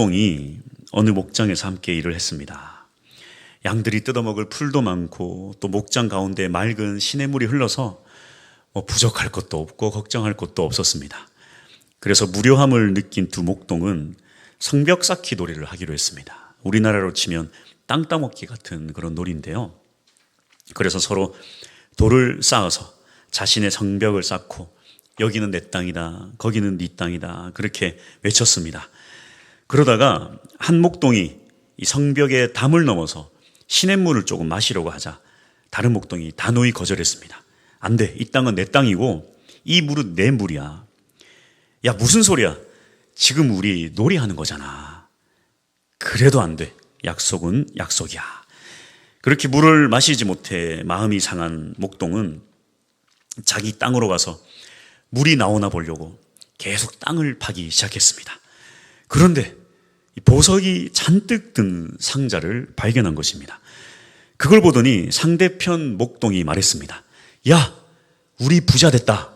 목동이 어느 목장에서 함께 일을 했습니다. 양들이 뜯어먹을 풀도 많고 또 목장 가운데 맑은 시냇물이 흘러서 부족할 것도 없고 걱정할 것도 없었습니다. 그래서 무료함을 느낀 두 목동은 성벽 쌓기 놀이를 하기로 했습니다. 우리나라로 치면 땅 따먹기 같은 그런 놀이인데요. 그래서 서로 돌을 쌓아서 자신의 성벽을 쌓고 여기는 내 땅이다, 거기는 네 땅이다, 그렇게 외쳤습니다. 그러다가 한 목동이 이 성벽의 담을 넘어서 시냇물을 조금 마시려고 하자 다른 목동이 단호히 거절했습니다. 안 돼, 이 땅은 내 땅이고 이 물은 내 물이야. 야, 무슨 소리야? 지금 우리 놀이하는 거잖아. 그래도 안 돼. 약속은 약속이야. 그렇게 물을 마시지 못해 마음이 상한 목동은 자기 땅으로 가서 물이 나오나 보려고 계속 땅을 파기 시작했습니다. 그런데 보석이 잔뜩 든 상자를 발견한 것입니다. 그걸 보더니 상대편 목동이 말했습니다. 야, 우리 부자 됐다.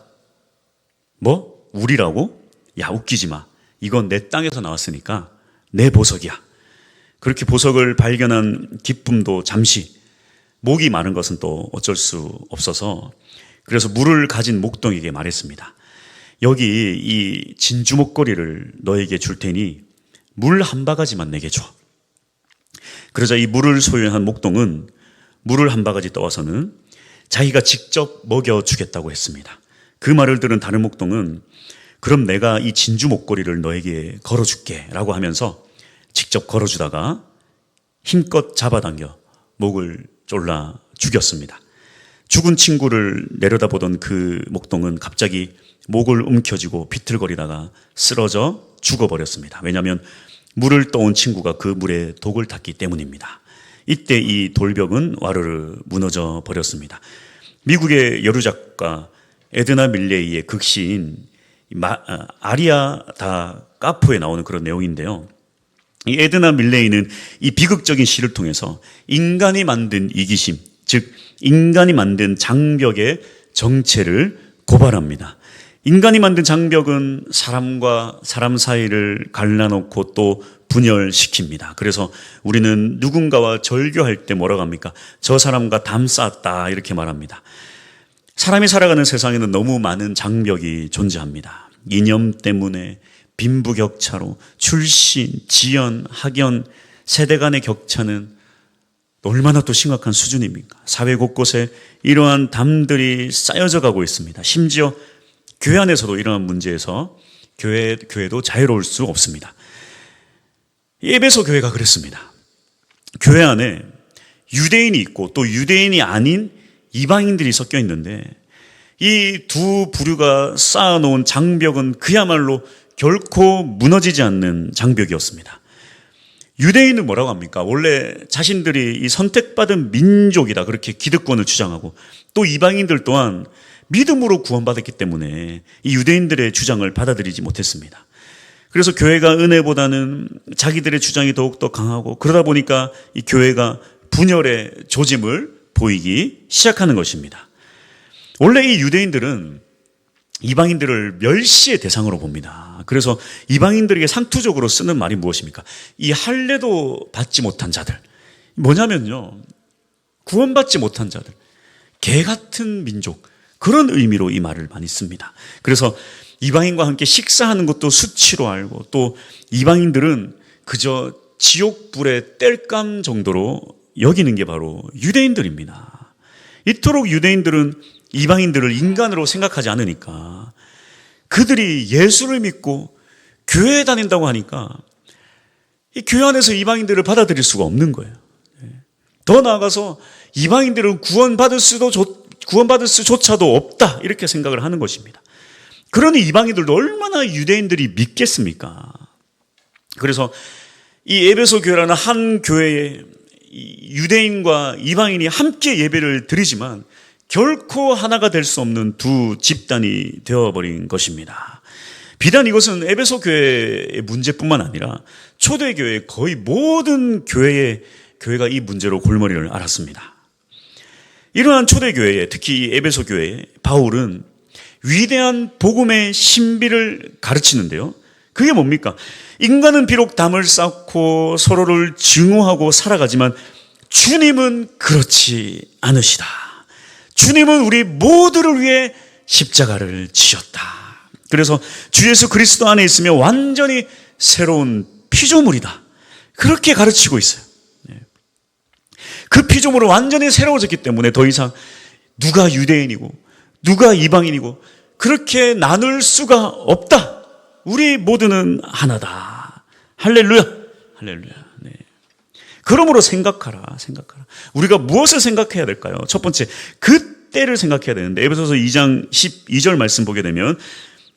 뭐? 우리라고? 야, 웃기지 마. 이건 내 땅에서 나왔으니까 내 보석이야. 그렇게 보석을 발견한 기쁨도 잠시, 목이 마른 것은 또 어쩔 수 없어서 그래서 물을 가진 목동에게 말했습니다. 여기 이 진주 목걸이를 너에게 줄 테니 물 한 바가지만 내게 줘. 그러자 이 물을 소유한 목동은 물을 한 바가지 떠와서는 자기가 직접 먹여주겠다고 했습니다. 그 말을 들은 다른 목동은 그럼 내가 이 진주 목걸이를 너에게 걸어줄게 라고 하면서 직접 걸어주다가 힘껏 잡아당겨 목을 졸라 죽였습니다. 죽은 친구를 내려다보던 그 목동은 갑자기 목을 움켜쥐고 비틀거리다가 쓰러져 죽어버렸습니다. 왜냐하면 물을 떠온 친구가 그 물에 독을 탔기 때문입니다. 이때 이 돌벽은 와르르 무너져 버렸습니다. 미국의 여류 작가 에드나 밀레이의 극시인 아리아 다 카포에 나오는 그런 내용인데요. 이 에드나 밀레이는 이 비극적인 시를 통해서 인간이 만든 이기심, 즉 인간이 만든 장벽의 정체를 고발합니다. 인간이 만든 장벽은 사람과 사람 사이를 갈라놓고 또 분열시킵니다. 그래서 우리는 누군가와 절교할 때 뭐라고 합니까? 저 사람과 담 쌓았다 이렇게 말합니다. 사람이 살아가는 세상에는 너무 많은 장벽이 존재합니다. 이념 때문에, 빈부격차로, 출신, 지연, 학연, 세대 간의 격차는 얼마나 또 심각한 수준입니까? 사회 곳곳에 이러한 담들이 쌓여져 가고 있습니다. 심지어 교회 안에서도 이러한 문제에서 교회도 자유로울 수 없습니다. 에베소 교회가 그랬습니다. 교회 안에 유대인이 있고 또 유대인이 아닌 이방인들이 섞여 있는데 이 두 부류가 쌓아놓은 장벽은 그야말로 결코 무너지지 않는 장벽이었습니다. 유대인은 뭐라고 합니까? 원래 자신들이 이 선택받은 민족이다 그렇게 기득권을 주장하고 또 이방인들 또한 믿음으로 구원받았기 때문에 이 유대인들의 주장을 받아들이지 못했습니다. 그래서 교회가 은혜보다는 자기들의 주장이 더욱더 강하고 그러다 보니까 이 교회가 분열의 조짐을 보이기 시작하는 것입니다. 원래 이 유대인들은 이방인들을 멸시의 대상으로 봅니다. 그래서 이방인들에게 상투적으로 쓰는 말이 무엇입니까? 이 할례도 받지 못한 자들. 뭐냐면요, 구원받지 못한 자들, 개 같은 민족, 그런 의미로 이 말을 많이 씁니다. 그래서 이방인과 함께 식사하는 것도 수치로 알고 또 이방인들은 그저 지옥불의 땔감 정도로 여기는 게 바로 유대인들입니다. 이토록 유대인들은 이방인들을 인간으로 생각하지 않으니까 그들이 예수를 믿고 교회에 다닌다고 하니까 이 교회 안에서 이방인들을 받아들일 수가 없는 거예요. 더 나아가서 이방인들은 구원받을 수조차도 없다 이렇게 생각을 하는 것입니다. 그러니 이방인들도 얼마나 유대인들이 믿겠습니까? 그래서 이 에베소 교회라는 한 교회에 유대인과 이방인이 함께 예배를 드리지만 결코 하나가 될 수 없는 두 집단이 되어버린 것입니다. 비단 이것은 에베소 교회의 문제뿐만 아니라 초대교회의 거의 모든 교회가 이 문제로 골머리를 앓았습니다. 이러한 초대교회에 특히 이 에베소 교회에 바울은 위대한 복음의 신비를 가르치는데요. 그게 뭡니까? 인간은 비록 담을 쌓고 서로를 증오하고 살아가지만 주님은 그렇지 않으시다. 주님은 우리 모두를 위해 십자가를 지셨다. 그래서 주 예수 그리스도 안에 있으면 완전히 새로운 피조물이다. 그렇게 가르치고 있어요. 그 피조물은 완전히 새로워졌기 때문에 더 이상 누가 유대인이고 누가 이방인이고 그렇게 나눌 수가 없다. 우리 모두는 하나다. 할렐루야. 할렐루야. 네. 그러므로 생각하라. 우리가 무엇을 생각해야 될까요? 첫 번째, 그때를 생각해야 되는데 에베소서 2장 12절 말씀 보게 되면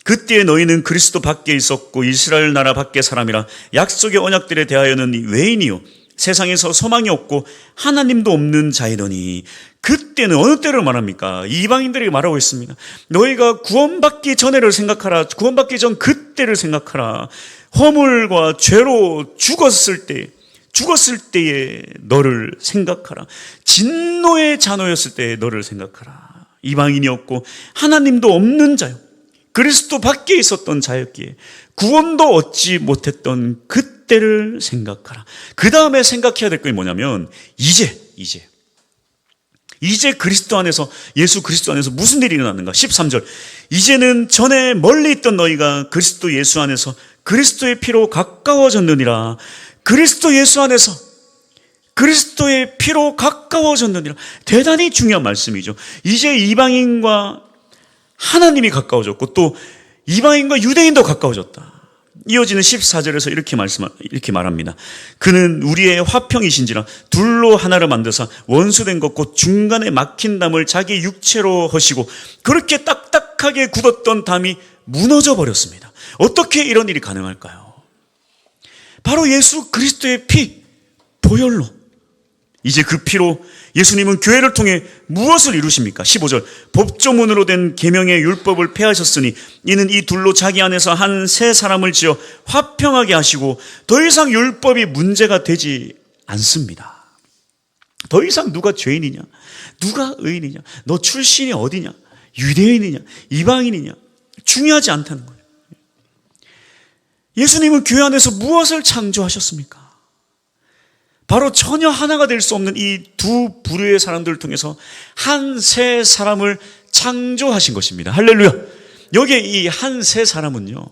그때 너희는 그리스도 밖에 있었고 이스라엘 나라 밖의 사람이라 약속의 언약들에 대하여는 외인이요 세상에서 소망이 없고 하나님도 없는 자이더니 그때는 어느 때를 말합니까? 이방인들에게 말하고 있습니다. 너희가 구원받기 전에를 생각하라. 구원받기 전 그때를 생각하라. 허물과 죄로 죽었을 때에 너를 생각하라. 진노의 자노였을 때에 너를 생각하라. 이방인이었고 하나님도 없는 자요. 그리스도 밖에 있었던 자였기에 구원도 얻지 못했던 그때를 생각하라. 그 다음에 생각해야 될 게 뭐냐면 이제 그리스도 안에서 예수 그리스도 안에서 무슨 일이 일어났는가? 13절 이제는 전에 멀리 있던 너희가 그리스도 예수 안에서 그리스도의 피로 가까워졌느니라. 그리스도 예수 안에서 그리스도의 피로 가까워졌느니라. 대단히 중요한 말씀이죠. 이제 이방인과 하나님이 가까워졌고 또 이방인과 유대인도 가까워졌다. 이어지는 14절에서 이렇게 말합니다. 그는 우리의 화평이신지라 둘로 하나를 만드사 원수된 것 곧 중간에 막힌 담을 자기 육체로 허시고 그렇게 딱딱하게 굳었던 담이 무너져 버렸습니다. 어떻게 이런 일이 가능할까요? 바로 예수 그리스도의 피, 보혈로. 이제 그 피로 예수님은 교회를 통해 무엇을 이루십니까? 15절 법조문으로 된 계명의 율법을 폐하셨으니 이는 이 둘로 자기 안에서 한 새 사람을 지어 화평하게 하시고 더 이상 율법이 문제가 되지 않습니다. 더 이상 누가 죄인이냐 누가 의인이냐 너 출신이 어디냐 유대인이냐 이방인이냐 중요하지 않다는 거예요. 예수님은 교회 안에서 무엇을 창조하셨습니까? 바로 전혀 하나가 될 수 없는 이 두 부류의 사람들을 통해서 한 새 사람을 창조하신 것입니다. 할렐루야. 여기에 이 한 새 사람은요,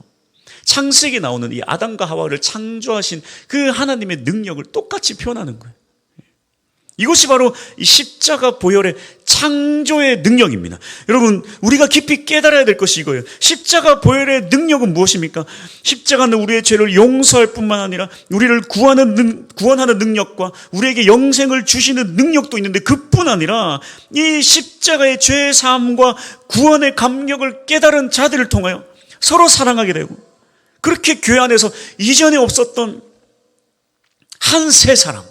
창세기에 나오는 이 아담과 하와를 창조하신 그 하나님의 능력을 똑같이 표현하는 거예요. 이것이 바로 이 십자가 보혈의 창조의 능력입니다. 여러분, 우리가 깊이 깨달아야 될 것이 이거예요. 십자가 보혈의 능력은 무엇입니까? 십자가는 우리의 죄를 용서할 뿐만 아니라 우리를 구원하는 능력과 우리에게 영생을 주시는 능력도 있는데 그뿐 아니라 이 십자가의 죄 사함과 구원의 감격을 깨달은 자들을 통하여 서로 사랑하게 되고 그렇게 교회 안에서 이전에 없었던 한 새 사람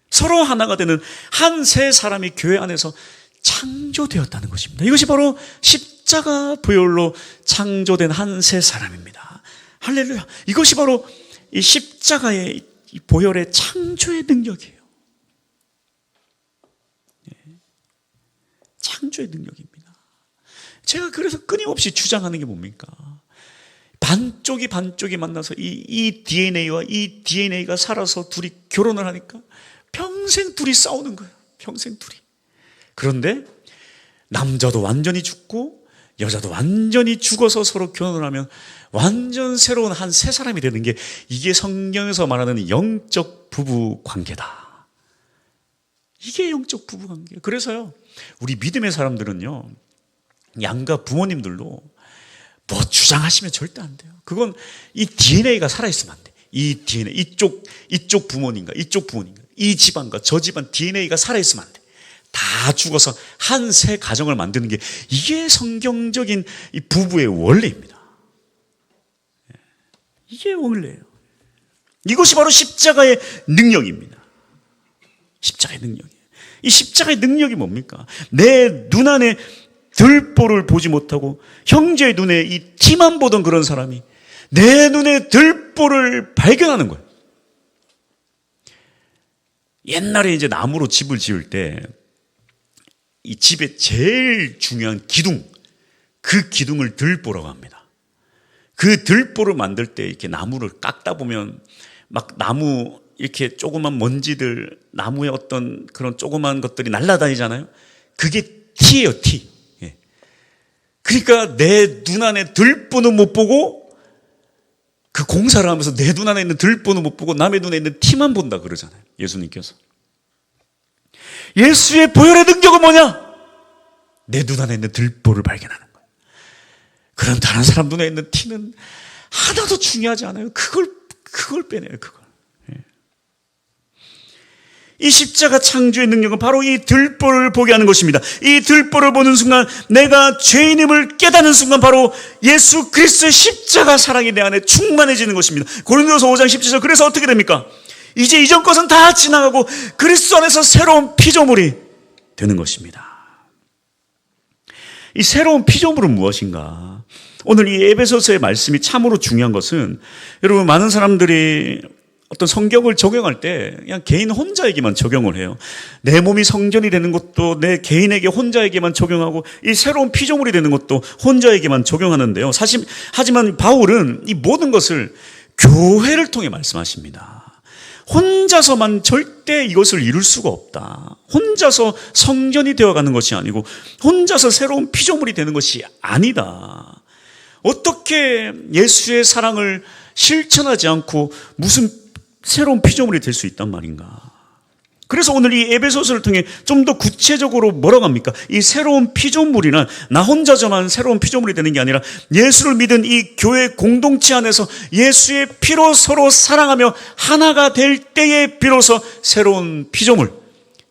서로 하나가 되는 한 새 사람이 교회 안에서 창조되었다는 것입니다. 이것이 바로 십자가 보혈로 창조된 한 새 사람입니다. 할렐루야. 이것이 바로 이 십자가의 이 보혈의 창조의 능력이에요. 창조의 능력입니다. 제가 그래서 끊임없이 주장하는 게 뭡니까? 반쪽이 만나서 이 DNA와 이 DNA가 살아서 둘이 결혼을 하니까 평생 둘이 싸우는 거예요. 평생 둘이. 그런데 남자도 완전히 죽고 여자도 완전히 죽어서 서로 결혼을 하면 완전 새로운 한 새 사람이 되는 게 이게 성경에서 말하는 영적 부부 관계다. 이게 영적 부부 관계예요. 그래서요, 우리 믿음의 사람들은요, 양가 부모님들도 뭐 주장하시면 절대 안 돼요. 그건 이 DNA가 살아있으면 안 돼. 이 DNA, 이쪽 부모님과 이쪽 부모님과 이 집안과 저 집안 DNA가 살아있으면 안 돼. 다 죽어서 한 새 가정을 만드는 게 이게 성경적인 이 부부의 원리입니다. 이게 원리예요. 이것이 바로 십자가의 능력입니다. 십자가의 능력이에요. 이 십자가의 능력이 뭡니까? 내 눈 안에 들보를 보지 못하고 형제의 눈에 이 티만 보던 그런 사람이 내 눈에 들보를 발견하는 거예요. 옛날에 이제 나무로 집을 지을 때 이 집의 제일 중요한 기둥, 그 기둥을 들보라고 합니다. 그 들보를 만들 때 이렇게 나무를 깎다 보면 막 나무 이렇게 조그만 먼지들, 나무의 어떤 그런 조그만 것들이 날아다니잖아요. 그게 티예요, 티. 예. 그러니까 내 눈 안에 들보는 못 보고 그 공사를 하면서 내 눈 안에 있는 들보는 못 보고 남의 눈에 있는 티만 본다 그러잖아요. 예수님께서. 예수의 보혈의 능력은 뭐냐? 내 눈 안에 있는 들보를 발견하는 거예요. 그런 다른 사람 눈에 있는 티는 하나도 중요하지 않아요. 그걸 빼내요, 그걸. 이 십자가 창조의 능력은 바로 이 들보를 보게 하는 것입니다. 이 들보를 보는 순간 내가 죄인임을 깨닫는 순간 바로 예수 그리스도의 십자가 사랑이 내 안에 충만해지는 것입니다. 고린도서 5장 17절. 그래서 어떻게 됩니까? 이제 이전 것은 다 지나가고 그리스도 안에서 새로운 피조물이 되는 것입니다. 이 새로운 피조물은 무엇인가? 오늘 이 에베소서의 말씀이 참으로 중요한 것은 여러분 많은 사람들이 어떤 성경을 적용할 때 그냥 개인 혼자에게만 적용을 해요. 내 몸이 성전이 되는 것도 내 개인에게 혼자에게만 적용하고 이 새로운 피조물이 되는 것도 혼자에게만 적용하는데요. 하지만 바울은 이 모든 것을 교회를 통해 말씀하십니다. 혼자서만 절대 이것을 이룰 수가 없다. 혼자서 성전이 되어가는 것이 아니고 혼자서 새로운 피조물이 되는 것이 아니다. 어떻게 예수의 사랑을 실천하지 않고 무슨 새로운 피조물이 될 수 있단 말인가. 그래서 오늘 이 에베소서를 통해 좀 더 구체적으로 뭐라고 합니까? 이 새로운 피조물이란 나 혼자서만 새로운 피조물이 되는 게 아니라 예수를 믿은 이 교회 공동체 안에서 예수의 피로 서로 사랑하며 하나가 될 때에 비로소 새로운 피조물,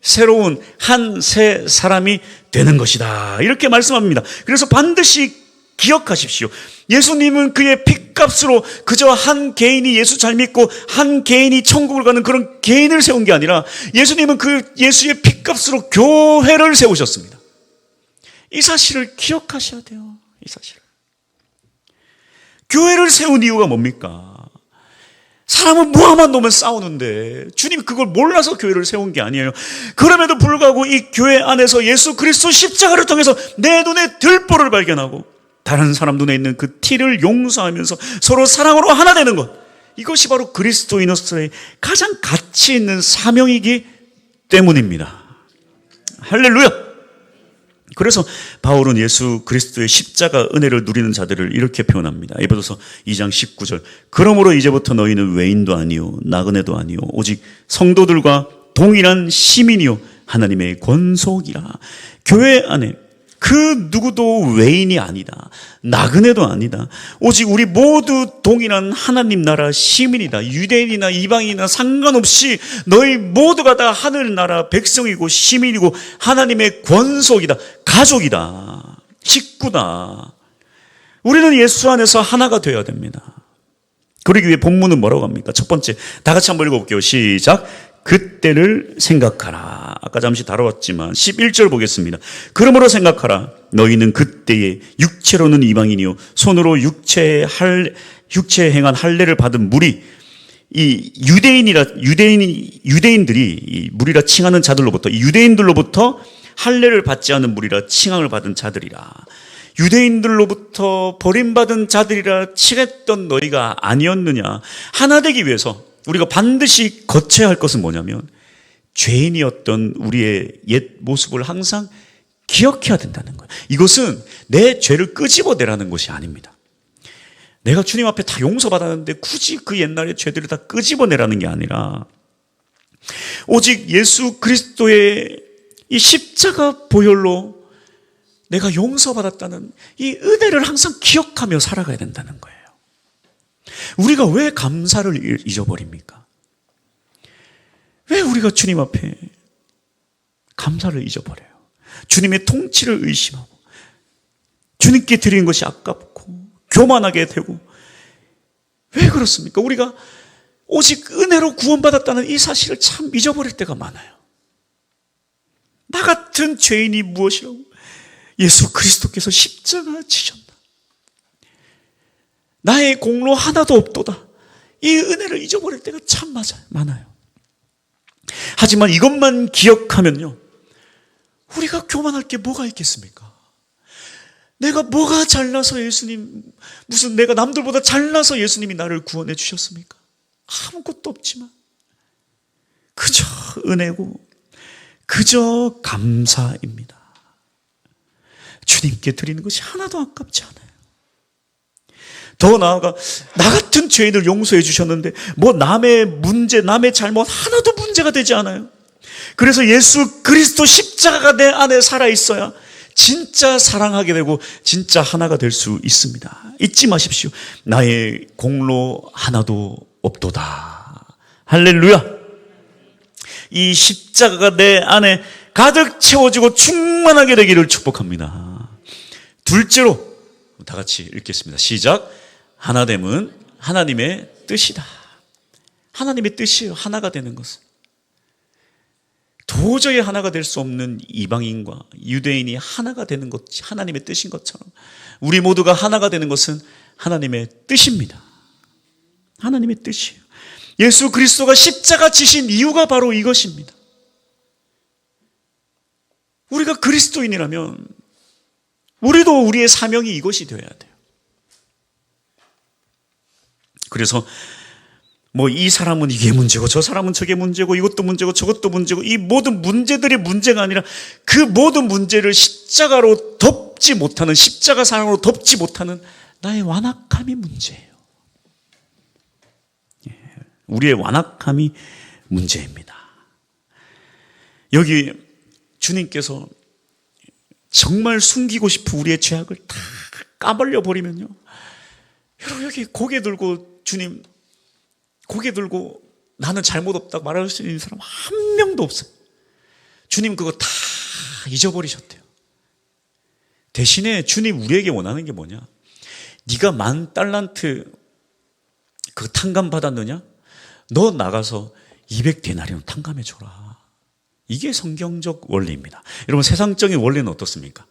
새로운 한 새 사람이 되는 것이다. 이렇게 말씀합니다. 그래서 반드시 기억하십시오. 예수님은 그의 핏값으로 그저 한 개인이 예수 잘 믿고 한 개인이 천국을 가는 그런 개인을 세운 게 아니라 예수님은 그 예수의 핏값으로 교회를 세우셨습니다. 이 사실을 기억하셔야 돼요. 이 사실을. 교회를 세운 이유가 뭡니까? 사람은 무함한 놈은 싸우는데 주님이 그걸 몰라서 교회를 세운 게 아니에요. 그럼에도 불구하고 이 교회 안에서 예수 그리스도 십자가를 통해서 내 눈에 들보를 발견하고 다른 사람 눈에 있는 그 티를 용서하면서 서로 사랑으로 하나 되는 것. 이것이 바로 그리스도인으로서의 가장 가치 있는 사명이기 때문입니다. 할렐루야! 그래서 바울은 예수 그리스도의 십자가 은혜를 누리는 자들을 이렇게 표현합니다. 에베소서 2장 19절. 그러므로 이제부터 너희는 외인도 아니요 나그네도 아니요 오직 성도들과 동일한 시민이요 하나님의 권속이라. 교회 안에 그 누구도 외인이 아니다. 나그네도 아니다. 오직 우리 모두 동일한 하나님 나라 시민이다. 유대인이나 이방인이나 상관없이 너희 모두가 다 하늘나라 백성이고 시민이고 하나님의 권속이다. 가족이다. 식구다. 우리는 예수 안에서 하나가 되어야 됩니다. 그러기 위해 본문은 뭐라고 합니까? 첫 번째, 다 같이 한번 읽어볼게요. 시작. 그때를 생각하라. 아까 잠시 다뤄왔지만 11절 보겠습니다. 그러므로 생각하라. 너희는 그때에 육체로는 이방인이요 손으로 육체에 행한 할례를 받은 무리, 이 유대인들이 이 무리라 칭하는 자들로부터, 이 유대인들로부터 할례를 받지 않은 무리라 칭함을 받은 자들이라. 유대인들로부터 버림받은 자들이라 칭했던 너희가 아니었느냐. 하나 되기 위해서 우리가 반드시 거쳐야 할 것은 뭐냐면 죄인이었던 우리의 옛 모습을 항상 기억해야 된다는 거예요. 이것은 내 죄를 끄집어내라는 것이 아닙니다. 내가 주님 앞에 다 용서받았는데 굳이 그 옛날의 죄들을 다 끄집어내라는 게 아니라 오직 예수 그리스도의 이 십자가 보혈로 내가 용서받았다는 이 은혜를 항상 기억하며 살아가야 된다는 거예요. 우리가 왜 감사를 잊어버립니까? 왜 우리가 주님 앞에 감사를 잊어버려요? 주님의 통치를 의심하고 주님께 드리는 것이 아깝고 교만하게 되고 왜 그렇습니까? 우리가 오직 은혜로 구원받았다는 이 사실을 참 잊어버릴 때가 많아요. 나 같은 죄인이 무엇이라고? 예수 그리스도께서 십자가 지셨다. 나의 공로 하나도 없도다. 이 은혜를 잊어버릴 때가 참 많아요. 하지만 이것만 기억하면요, 우리가 교만할 게 뭐가 있겠습니까? 내가 뭐가 잘나서 예수님, 무슨 내가 남들보다 잘나서 예수님이 나를 구원해 주셨습니까? 아무것도 없지만 그저 은혜고 그저 감사입니다. 주님께 드리는 것이 하나도 아깝지 않아요. 더 나아가 나 같은 죄인을 용서해 주셨는데 뭐 남의 문제, 남의 잘못 하나도 문제가 되지 않아요. 그래서 예수 그리스도 십자가가 내 안에 살아있어야 진짜 사랑하게 되고 진짜 하나가 될 수 있습니다. 잊지 마십시오. 나의 공로 하나도 없도다. 할렐루야. 이 십자가가 내 안에 가득 채워지고 충만하게 되기를 축복합니다. 둘째로 다 같이 읽겠습니다. 시작. 하나됨은 하나님의 뜻이다. 하나님의 뜻이에요. 하나가 되는 것은. 도저히 하나가 될 수 없는 이방인과 유대인이 하나가 되는 것이 하나님의 뜻인 것처럼 우리 모두가 하나가 되는 것은 하나님의 뜻입니다. 하나님의 뜻이에요. 예수 그리스도가 십자가 지신 이유가 바로 이것입니다. 우리가 그리스도인이라면 우리도 우리의 사명이 이것이 되어야 돼요. 그래서 뭐 이 사람은 이게 문제고 저 사람은 저게 문제고 이것도 문제고 저것도 문제고 이 모든 문제들이 문제가 아니라 그 모든 문제를 십자가로 덮지 못하는, 십자가 사랑으로 덮지 못하는 나의 완악함이 문제예요. 우리의 완악함이 문제입니다. 여기 주님께서 정말 숨기고 싶은 우리의 죄악을 다 까발려 버리면요, 여러분 여기 고개 들고 주님 고개 들고 나는 잘못 없다고 말할 수 있는 사람 한 명도 없어요. 주님 그거 다 잊어버리셨대요. 대신에 주님 우리에게 원하는 게 뭐냐? 네가 10,000달란트 그 탕감 받았느냐? 너 나가서 200데나리온 탕감해 줘라. 이게 성경적 원리입니다. 여러분 세상적인 원리는 어떻습니까?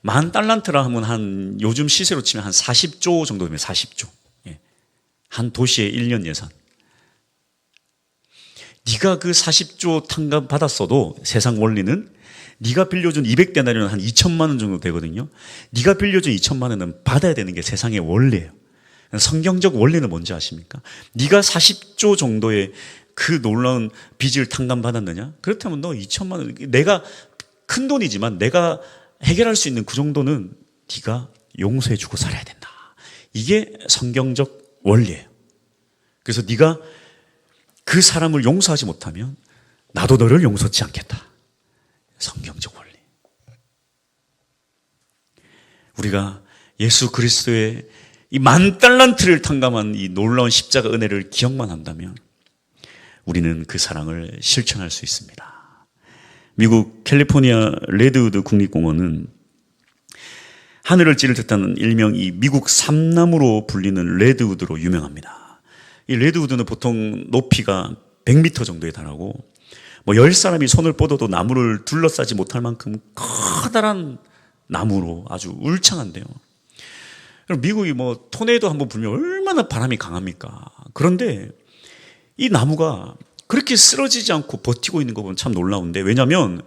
10,000달란트라 하면 한 요즘 시세로 치면 한 40조 정도 되면 40조. 한 도시의 1년 예산. 네가 그 40조 탕감 받았어도 세상 원리는 네가 빌려준 200데나리온 한 2천만 원 정도 되거든요. 네가 빌려준 2천만 원은 받아야 되는 게 세상의 원리예요. 성경적 원리는 뭔지 아십니까? 네가 40조 정도의 그 놀라운 빚을 탕감 받았느냐? 그렇다면 너 2천만 원, 내가 큰 돈이지만 내가 해결할 수 있는 그 정도는 네가 용서해 주고 살아야 된다. 이게 성경적 원리예요. 그래서 네가 그 사람을 용서하지 못하면 나도 너를 용서치 않겠다. 성경적 원리. 우리가 예수 그리스도의 이 10,000달란트를 탕감한 이 놀라운 십자가 은혜를 기억만 한다면 우리는 그 사랑을 실천할 수 있습니다. 미국 캘리포니아 레드우드 국립공원은 하늘을 찌를 듯한 일명 이 미국 삼나무로 불리는 레드우드로 유명합니다. 이 레드우드는 보통 높이가 100m 정도에 달하고 뭐 10사람이 손을 뻗어도 나무를 둘러싸지 못할 만큼 커다란 나무로 아주 울창한데요. 미국이 뭐 토네이도 한번 불면 얼마나 바람이 강합니까? 그런데 이 나무가 그렇게 쓰러지지 않고 버티고 있는 거 보면 참 놀라운데, 왜냐하면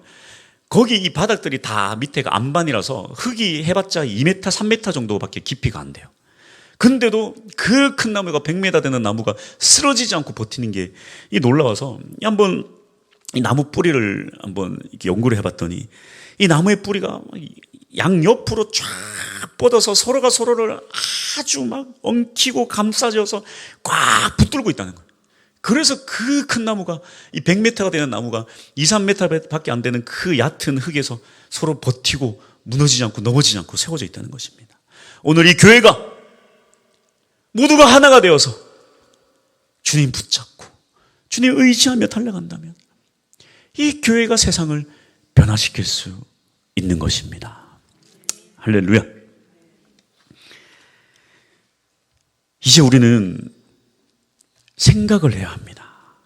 거기 이 바닥들이 다 밑에가 안반이라서 흙이 해봤자 2m, 3m 정도밖에 깊이가 안 돼요. 근데도 그 큰 나무가 100m 되는 나무가 쓰러지지 않고 버티는 게 이 놀라워서 한번 이 나무 뿌리를 한번 이렇게 연구를 해봤더니 이 나무의 뿌리가 양옆으로 쫙 뻗어서 서로가 서로를 아주 막 엉키고 감싸져서 꽉 붙들고 있다는 거예요. 그래서 그 큰 나무가 이 100m가 되는 나무가 2, 3m밖에 안 되는 그 얕은 흙에서 서로 버티고 무너지지 않고 넘어지지 않고 세워져 있다는 것입니다. 오늘 이 교회가 모두가 하나가 되어서 주님 붙잡고 주님 의지하며 달려간다면 이 교회가 세상을 변화시킬 수 있는 것입니다. 할렐루야. 이제 우리는 생각을 해야 합니다.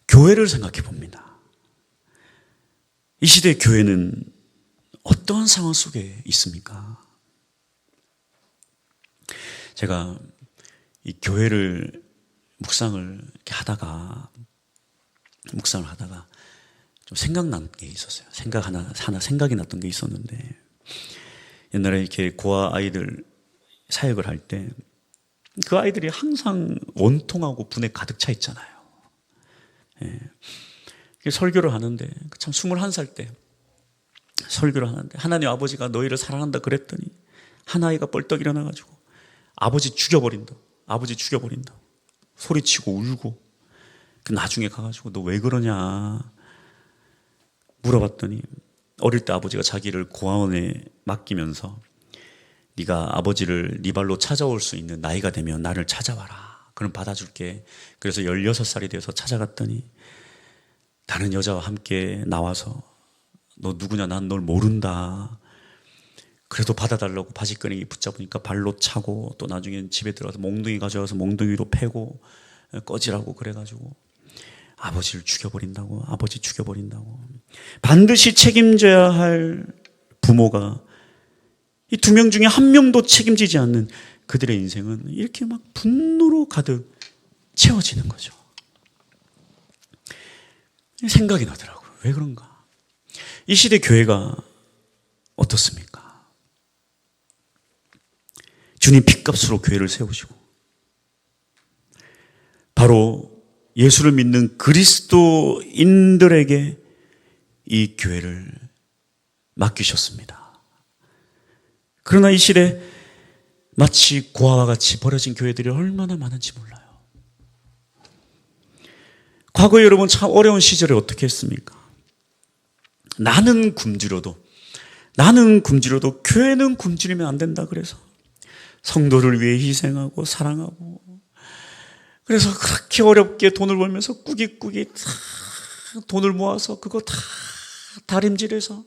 교회를 생각해 봅니다. 이 시대의 교회는 어떠한 상황 속에 있습니까? 제가 이 교회를 묵상을 하다가 좀 생각난 게 있었어요. 생각이 났던 게 있었는데, 옛날에 이렇게 고아 아이들 사역을 할 때 그 아이들이 항상 원통하고 분에 가득 차 있잖아요. 예. 설교를 하는데 참 21살 때 설교를 하는데 하나님 아버지가 너희를 사랑한다 그랬더니 한 아이가 벌떡 일어나가지고 아버지 죽여버린다. 아버지 죽여버린다. 소리치고 울고 나중에 가가지고 너 왜 그러냐 물어봤더니 어릴 때 아버지가 자기를 고아원에 맡기면서 네가 아버지를 네 발로 찾아올 수 있는 나이가 되면 나를 찾아와라. 그럼 받아줄게. 그래서 16살이 돼서 찾아갔더니 다른 여자와 함께 나와서 너 누구냐? 난 널 모른다. 그래도 받아달라고 바지끄레기 붙잡으니까 발로 차고 또 나중엔 집에 들어가서 몽둥이 가져와서 몽둥이로 패고 꺼지라고 그래가지고 아버지를 죽여버린다고. 아버지 죽여버린다고. 반드시 책임져야 할 부모가 이 2명 중에 1명도 책임지지 않는 그들의 인생은 이렇게 막 분노로 가득 채워지는 거죠. 생각이 나더라고요. 왜 그런가? 이 시대 교회가 어떻습니까? 주님 핏값으로 교회를 세우시고 바로 예수를 믿는 그리스도인들에게 이 교회를 맡기셨습니다. 그러나 이 시대 마치 고아와 같이 버려진 교회들이 얼마나 많은지 몰라요. 과거에 여러분 참 어려운 시절에 어떻게 했습니까? 나는 굶주려도 교회는 굶주리면 안 된다 그래서 성도를 위해 희생하고 사랑하고 그래서 그렇게 어렵게 돈을 벌면서 꾸깃꾸깃 돈을 모아서 그거 다 다림질해서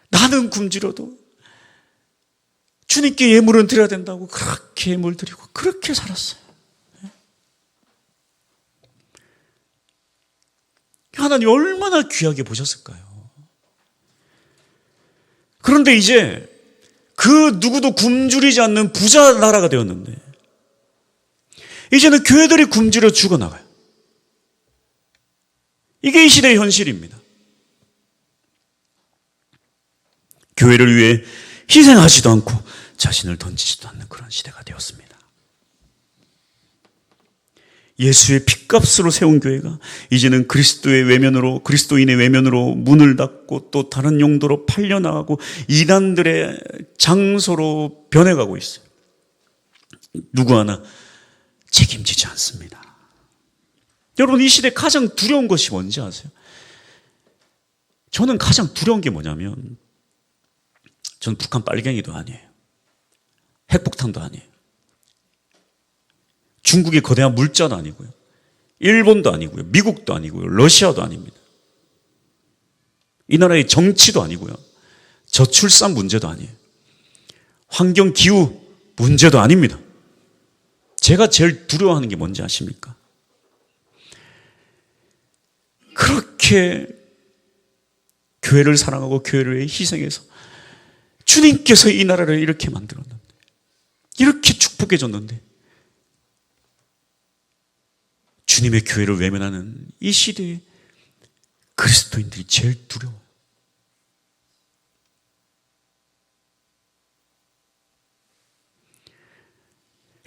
나는 굶주려도 주님께 예물은 드려야 된다고 그렇게 예물 드리고 그렇게 살았어요. 하나님 얼마나 귀하게 보셨을까요? 그런데 이제 그 누구도 굶주리지 않는 부자 나라가 되었는데 이제는 교회들이 굶주려 죽어나가요. 이게 이 시대의 현실입니다. 교회를 위해 희생하지도 않고 자신을 던지지도 않는 그런 시대가 되었습니다. 예수의 핏값으로 세운 교회가 이제는 그리스도인의 외면으로 문을 닫고 또 다른 용도로 팔려나가고 이단들의 장소로 변해가고 있어요. 누구 하나 책임지지 않습니다. 여러분 이 시대 가장 두려운 것이 뭔지 아세요? 저는 가장 두려운 게 뭐냐면 저는 북한 빨갱이도 아니에요. 핵폭탄도 아니에요. 중국의 거대한 물자도 아니고요. 일본도 아니고요. 미국도 아니고요. 러시아도 아닙니다. 이 나라의 정치도 아니고요. 저출산 문제도 아니에요. 환경 기후 문제도 아닙니다. 제가 제일 두려워하는 게 뭔지 아십니까? 그렇게 교회를 사랑하고 교회를 위해 희생해서 주님께서 이 나라를 이렇게 만들었는데 이렇게 축복해 줬는데 주님의 교회를 외면하는 이 시대에 그리스도인들이 제일 두려워요.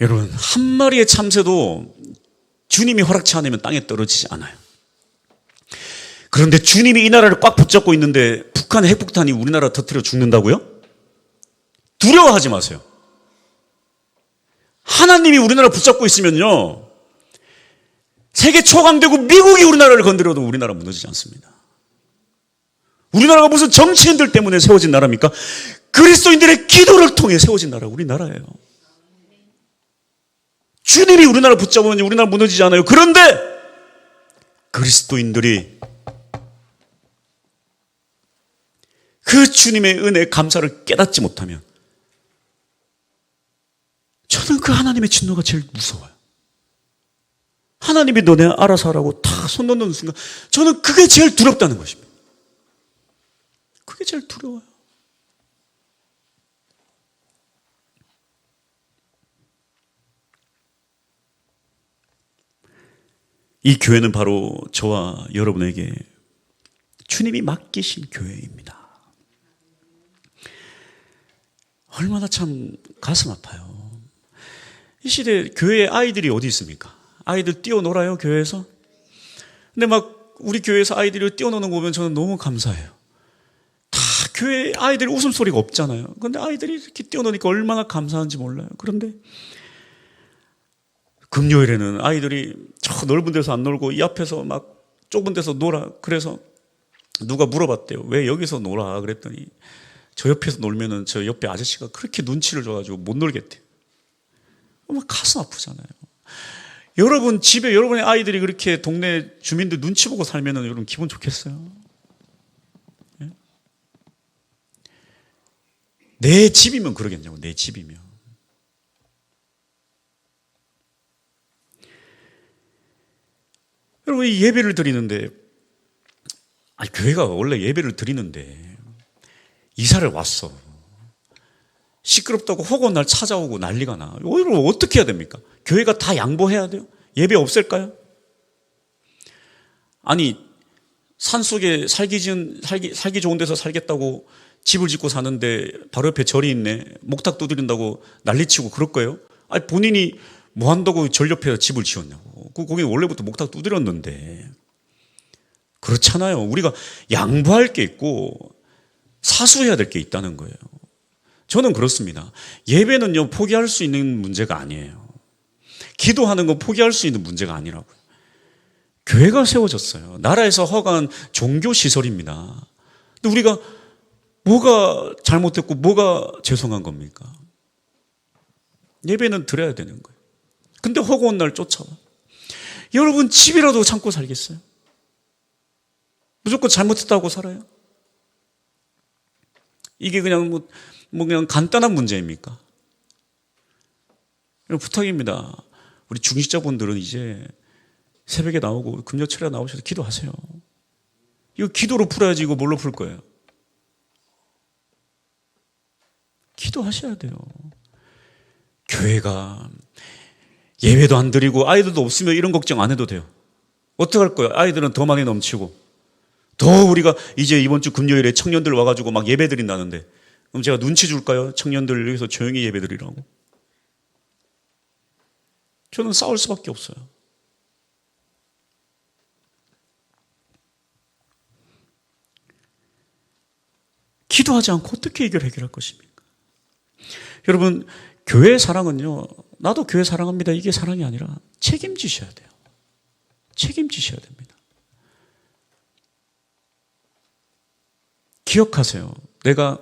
여러분 한 마리의 참새도 주님이 허락치 않으면 땅에 떨어지지 않아요. 그런데 주님이 이 나라를 꽉 붙잡고 있는데 북한 핵폭탄이 우리나라 터뜨려 죽는다고요? 두려워하지 마세요. 하나님이 우리나라 붙잡고 있으면요 세계 초강대국 미국이 우리나라를 건드려도 우리나라 무너지지 않습니다. 우리나라가 무슨 정치인들 때문에 세워진 나라입니까? 그리스도인들의 기도를 통해 세워진 나라가 우리나라예요. 주님이 우리나라 붙잡으면 우리나라 무너지지 않아요. 그런데 그리스도인들이 그 주님의 은혜 감사를 깨닫지 못하면 저는 그 하나님의 진노가 제일 무서워요. 하나님이 너네 알아서 하라고 다 손 넣는 순간 저는 그게 제일 두렵다는 것입니다. 그게 제일 두려워요. 이 교회는 바로 저와 여러분에게 주님이 맡기신 교회입니다. 얼마나 참 가슴 아파요. 이 시대에 교회에 아이들이 어디 있습니까? 아이들 뛰어놀아요, 교회에서? 근데 막 우리 교회에서 아이들이 뛰어노는 거 보면 저는 너무 감사해요. 다 교회 아이들 웃음소리가 없잖아요. 근데 아이들이 이렇게 뛰어노니까 얼마나 감사한지 몰라요. 그런데 금요일에는 아이들이 저 넓은 데서 안 놀고 이 앞에서 막 좁은 데서 놀아. 그래서 누가 물어봤대요. 왜 여기서 놀아? 그랬더니 저 옆에서 놀면은 저 옆에 아저씨가 그렇게 눈치를 줘가지고 못 놀겠대요. 막 가슴 아프잖아요. 여러분 집에 여러분의 아이들이 그렇게 동네 주민들 눈치 보고 살면은 여러분 기분 좋겠어요? 예? 내 집이면 그러겠냐고, 내 집이면. 여러분 이 예배를 드리는데, 아니 교회가 원래 예배를 드리는데 이사를 왔어. 시끄럽다고 혹은 날 찾아오고 난리가 나. 이걸 어떻게 해야 됩니까? 교회가 다 양보해야 돼요? 예배 없앨까요? 아니 산속에 살기 좋은 데서 살겠다고 집을 짓고 사는데 바로 옆에 절이 있네. 목탁 두드린다고 난리치고 그럴 거예요? 아니 본인이 뭐 한다고 절 옆에 집을 지었냐고. 거기 원래부터 목탁 두드렸는데. 그렇잖아요. 우리가 양보할 게 있고 사수해야 될 게 있다는 거예요. 저는 그렇습니다. 예배는요, 포기할 수 있는 문제가 아니에요. 기도하는 건 포기할 수 있는 문제가 아니라고요. 교회가 세워졌어요. 나라에서 허가한 종교시설입니다. 근데 우리가 뭐가 잘못됐고 뭐가 죄송한 겁니까? 예배는 드려야 되는 거예요. 근데 허구한 날 쫓아와. 여러분 집이라도 참고 살겠어요? 무조건 잘못했다고 살아요? 이게 그냥 뭐 그냥 간단한 문제입니까? 부탁입니다. 우리 중직자분들은 이제 새벽에 나오고 금요철에 나오셔서 기도하세요. 이거 기도로 풀어야지 이거 뭘로 풀 거예요? 기도하셔야 돼요. 교회가 예배도 안 드리고 아이들도 없으면 이런 걱정 안 해도 돼요. 어떻게 할 거예요? 아이들은 더 많이 넘치고 더 우리가 이제 이번 주 금요일에 청년들 와가지고 막 예배 드린다는데 그럼 제가 눈치 줄까요? 청년들 여기서 조용히 예배 드리라고. 저는 싸울 수밖에 없어요. 기도하지 않고 어떻게 해결할 것입니까? 여러분 교회 사랑은요, 나도 교회 사랑합니다 이게 사랑이 아니라 책임지셔야 돼요. 책임지셔야 됩니다. 기억하세요. 내가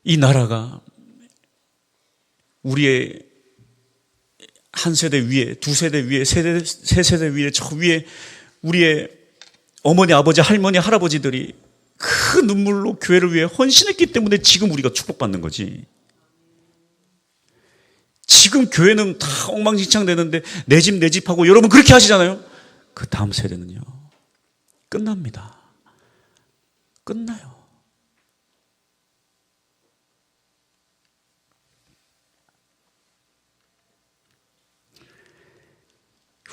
이 나라가 우리의 한 세대 위에, 두 세대 위에, 세 세대 위에, 저 위에 우리의 어머니, 아버지, 할머니, 할아버지들이 그 눈물로 교회를 위해 헌신했기 때문에 지금 우리가 축복받는 거지. 지금 교회는 다 엉망진창 되는데 내 집 내 집 하고 여러분 그렇게 하시잖아요. 그 다음 세대는요 끝납니다. 끝나요.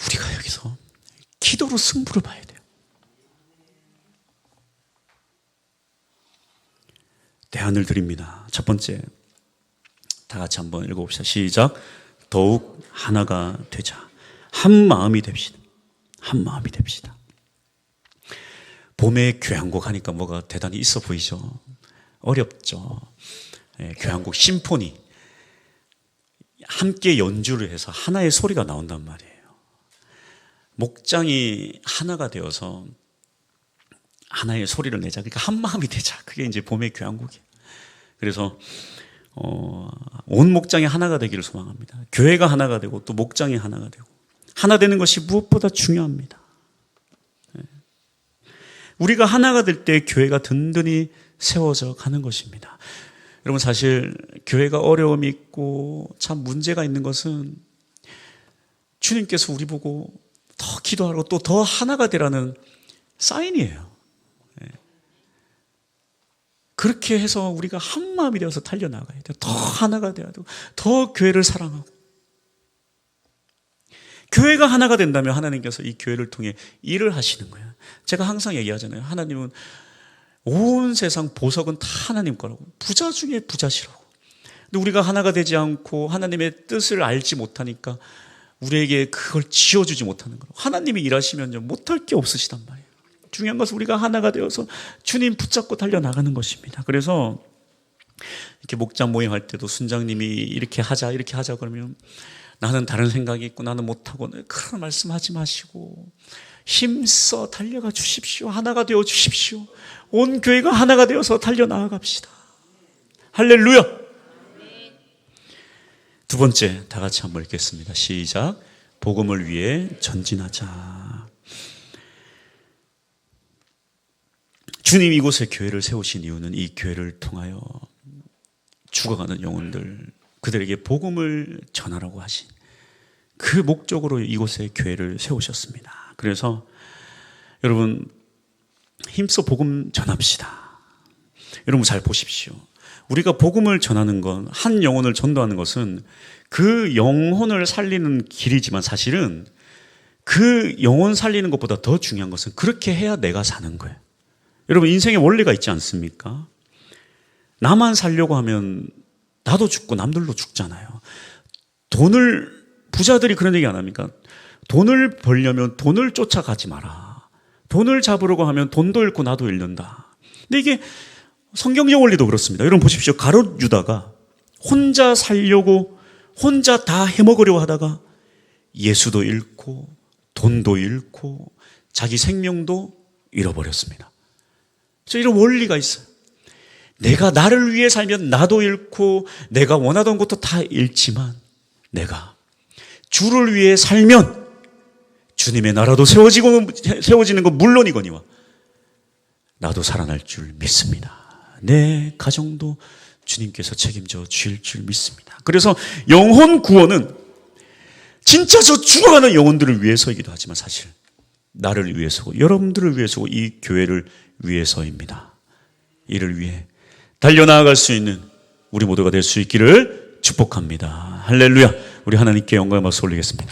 우리가 여기서 기도로 승부를 봐야 돼요. 대안을 드립니다. 첫 번째, 다 같이 한번 읽어봅시다. 시작. 더욱 하나가 되자. 한 마음이 됩시다. 한 마음이 됩시다. 봄에 교향곡 하니까 뭐가 대단히 있어 보이죠? 어렵죠. 교향곡 심포니 함께 연주를 해서 하나의 소리가 나온단 말이에요. 목장이 하나가 되어서 하나의 소리를 내자. 그러니까 한 마음이 되자. 그게 이제 봄의 교향곡이에요. 그래서 온 목장이 하나가 되기를 소망합니다. 교회가 하나가 되고 또 목장이 하나가 되고 하나 되는 것이 무엇보다 중요합니다. 우리가 하나가 될 때 교회가 든든히 세워져 가는 것입니다. 여러분 사실 교회가 어려움이 있고 참 문제가 있는 것은 주님께서 우리 보고 더 기도하고 또 더 하나가 되라는 사인이에요. 그렇게 해서 우리가 한 마음이 되어서 달려나가야 돼요. 더 하나가 돼야 되고 더 교회를 사랑하고 교회가 하나가 된다면 하나님께서 이 교회를 통해 일을 하시는 거예요. 제가 항상 얘기하잖아요. 하나님은 온 세상 보석은 다 하나님 거라고. 부자 중에 부자시라고. 근데 우리가 하나가 되지 않고 하나님의 뜻을 알지 못하니까 우리에게 그걸 지어주지 못하는 거예요. 하나님이 일하시면요, 못할 게 없으시단 말이에요. 중요한 것은 우리가 하나가 되어서 주님 붙잡고 달려나가는 것입니다. 그래서 이렇게 목장 모임할 때도 순장님이 이렇게 하자 그러면 나는 다른 생각이 있고 나는 못하고, 그런 말씀하지 마시고 힘써 달려가 주십시오. 하나가 되어 주십시오. 온 교회가 하나가 되어서 달려나갑시다. 할렐루야. 두 번째, 다 같이 한번 읽겠습니다. 시작. 복음을 위해 전진하자. 주님 이곳에 교회를 세우신 이유는 이 교회를 통하여 죽어가는 영혼들, 그들에게 복음을 전하라고 하신 그 목적으로 이곳에 교회를 세우셨습니다. 그래서 여러분, 힘써 복음 전합시다. 여러분 잘 보십시오. 우리가 복음을 전하는 건, 한 영혼을 전도하는 것은 그 영혼을 살리는 길이지만 사실은 그 영혼 살리는 것보다 더 중요한 것은 그렇게 해야 내가 사는 거예요. 여러분, 인생의 원리가 있지 않습니까? 나만 살려고 하면 나도 죽고 남들도 죽잖아요. 부자들이 그런 얘기 안 합니까? 돈을 벌려면 돈을 쫓아가지 마라. 돈을 잡으려고 하면 돈도 잃고 나도 잃는다. 근데 이게 성경적 원리도 그렇습니다. 여러분 보십시오. 가룟 유다가 혼자 살려고 혼자 다 해먹으려고 하다가 예수도 잃고 돈도 잃고 자기 생명도 잃어버렸습니다. 그래서 이런 원리가 있어요. 내가 나를 위해 살면 나도 잃고 내가 원하던 것도 다 잃지만 내가 주를 위해 살면 주님의 나라도 세워지는 건 물론이거니와 나도 살아날 줄 믿습니다. 내 가정도 주님께서 책임져 주실 줄 믿습니다. 그래서 영혼 구원은 진짜 저 죽어가는 영혼들을 위해서이기도 하지만 사실 나를 위해서고 여러분들을 위해서고 이 교회를 위해서입니다. 이를 위해 달려나아갈 수 있는 우리 모두가 될 수 있기를 축복합니다. 할렐루야. 우리 하나님께 영광을 올리겠습니다.